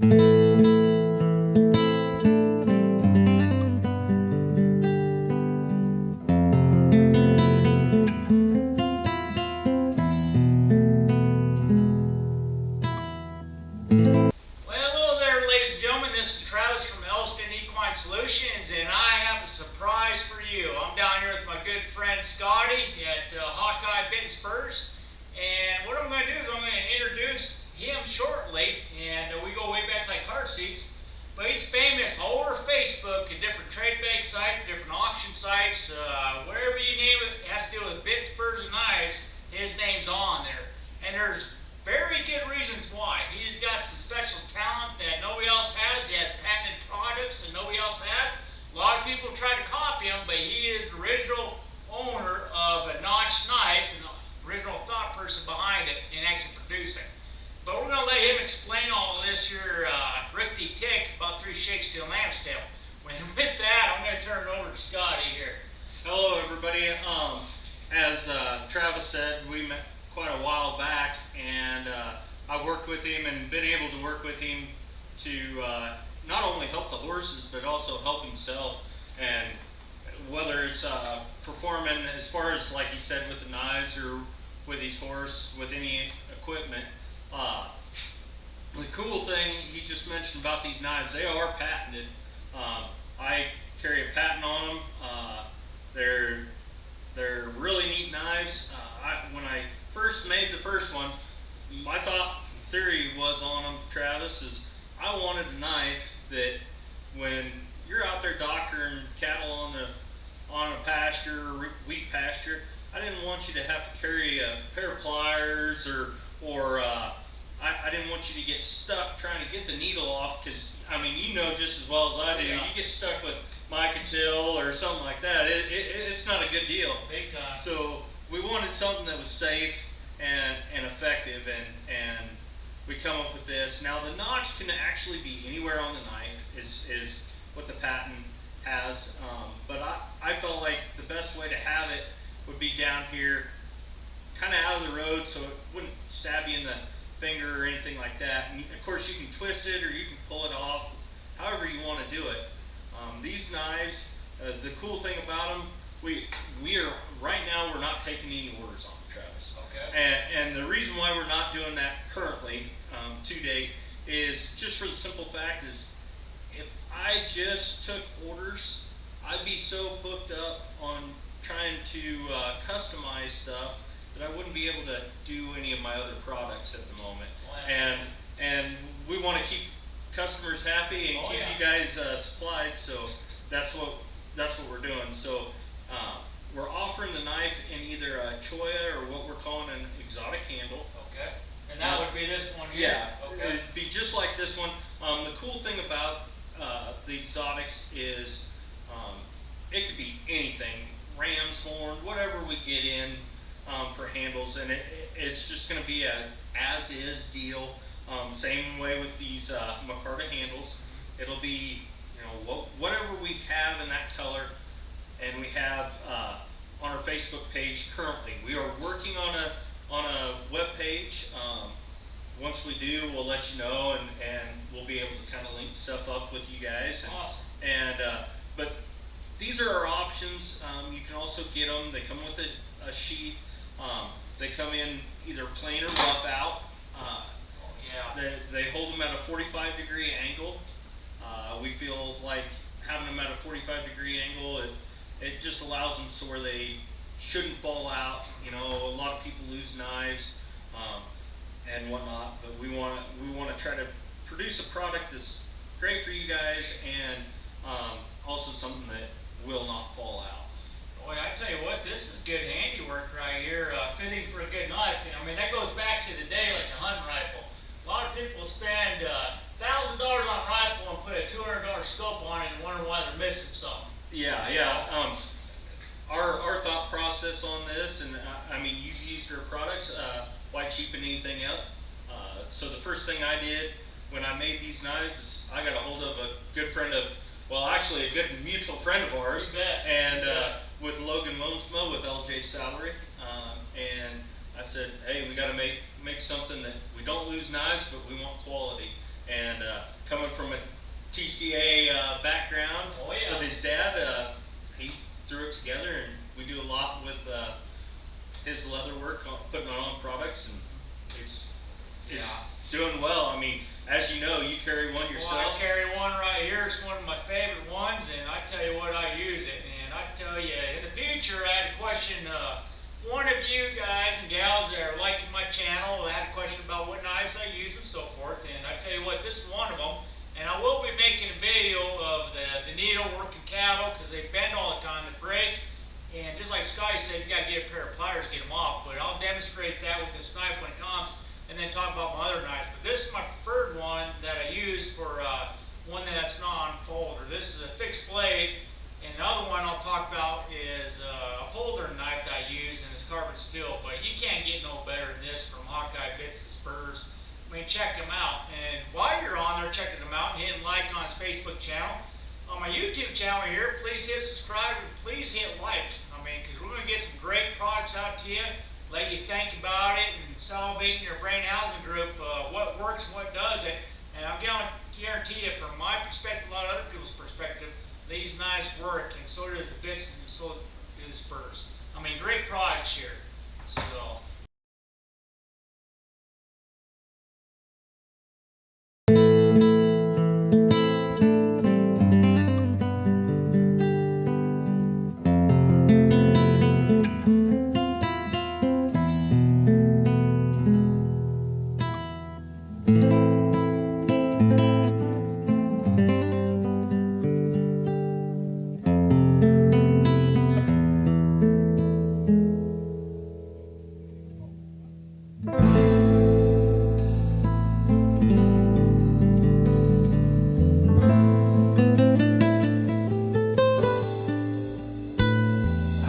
Equine Solutions, and I have a surprise for you. I'm down here with my good friend Scotty at Hawkeye Bits and Spurs, and what I'm going to do is I'm going to introduce him shortly, and we go way back like car seats, but he's famous all over Facebook and different trade bag sites, different auction sites, wherever you name it, it has to do with bits, spurs, and knives, his name's on there. And there's very good reasons why. He's got some special talent that nobody else has. He has patented products that nobody else has. A lot of people try to copy him, but he is the original owner of a notched knife and the original thought person behind it and actually producing. But we're going to let him explain all of this here, Rickety Tick, about 3 shakes to a lamb's tail. And with that, I'm going to turn it over to Scotty here. Hello, everybody. As Travis said, we met quite a while back, and I worked with him and been able to work with him to not only help the horses but also help himself, and whether it's performing as far as, like he said, with the knives or with his horse, with any equipment. The cool thing he just mentioned about these knives, they are patented. I carry a patent on them. They're really neat knives. When I first made the first one, my thought theory was on them, Travis, is I wanted a knife that when you're out there doctoring cattle on a pasture or wheat pasture, I didn't want you to have to carry a pair of pliers or I didn't want you to get stuck trying to get the needle off, because I mean, you know just as well as I do, yeah. You get stuck with mica-till or something like that, it's not a good deal. Big time. So we wanted something that was safe and effective, and we come up with this. Now the notch can actually be anywhere on the knife, is what the patent has, but I felt like the best way to have it would be down here, kind of out of the road, so it wouldn't stab you in the finger or anything like that. And of course you can twist it or you can pull it off, however you want to do it. These knives, the cool thing about them, we are right now, we're not taking any orders on them, Travis. Okay. And the reason why we're not doing that currently, to date, is just for the simple fact is, if I just took orders, I'd be so booked up on trying to customize stuff that I wouldn't be able to do any of my other products at the moment. Well, and we want to keep customers happy and keep you guys supplied, so that's what we're doing. So we're offering the knife in either a choya or what we're calling an exotic handle. Okay. And that would be this one here? Yeah. Okay. It'd be just like this one. The cool thing about the exotics is it could be anything, ram's horn, whatever we get in for handles, and it's just going to be a as-is deal. Same way with these micarta handles. It'll be, whatever we have in that color. And we have on our Facebook page currently. We are working on a web page. Once we do, we'll let you know, and we'll be able to kind of link stuff up with you guys. Awesome. But these are our options. You can also get them. They come with a sheath. They come in either plain or rough out. They hold them at a 45-degree angle. We feel like having them at a 45-degree angle, it just allows them so where they shouldn't fall out. A lot of people lose knives and whatnot, but we want to try to produce a product that's great for you guys, and also something that will not fall out. Boy, I tell you what, this is good handiwork right here, fitting for a good knife. I mean, that goes back to the day like the hunting rifle. A lot of people spend $1,000 on a rifle and put a $200 scope on it and wonder why they're missing something. Yeah. Our thought process on this, and I mean, you've used our products, why cheapen anything up? So the first thing I did when I made these knives is I got a hold of a good friend of, well, actually a good mutual friend of ours, and with Logan Monsma with LJ Salary, and I said, hey, we got to make something that we don't lose knives, but we want quality. And TCA background Oh, yeah. with his dad. He threw it together, and we do a lot with his leather work, putting on products, and it's doing well. I mean, as you know, you carry one yourself. Well, I carry one right here. It's one of my favorite ones, and I tell you what, I use it. And I tell you, in the future, I had a question. One of you guys and gals that are liking my channel, I had a question about what knives I use and so forth. And I tell you what, this is one of them. And I will be making a video of the needle working cattle, because they bend all the time, they break. And just like Scotty said, you got to get a pair of pliers to get them off. But I'll demonstrate that with this knife when it comes, and then talk about my other knives. But this is my preferred one that I use for one that's not on folder. This is a fixed blade, and the other one I'll talk about is a folder knife that I use, and it's carbon steel. But you can't get no better than this from Hawkeye Bits and Spurs. I mean, check them out. And while you're on there checking them out and hitting like on his Facebook channel, on my YouTube channel here, please hit subscribe and please hit like. I mean, because we're going to get some great products out to you, let you think about it, and salivate in your brain housing group what works and what doesn't. And I'm going to guarantee you, from my perspective, a lot of other people's perspective, these knives work, and so does the bits and so do the spurs. I mean, great products here. So.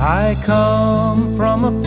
I come from a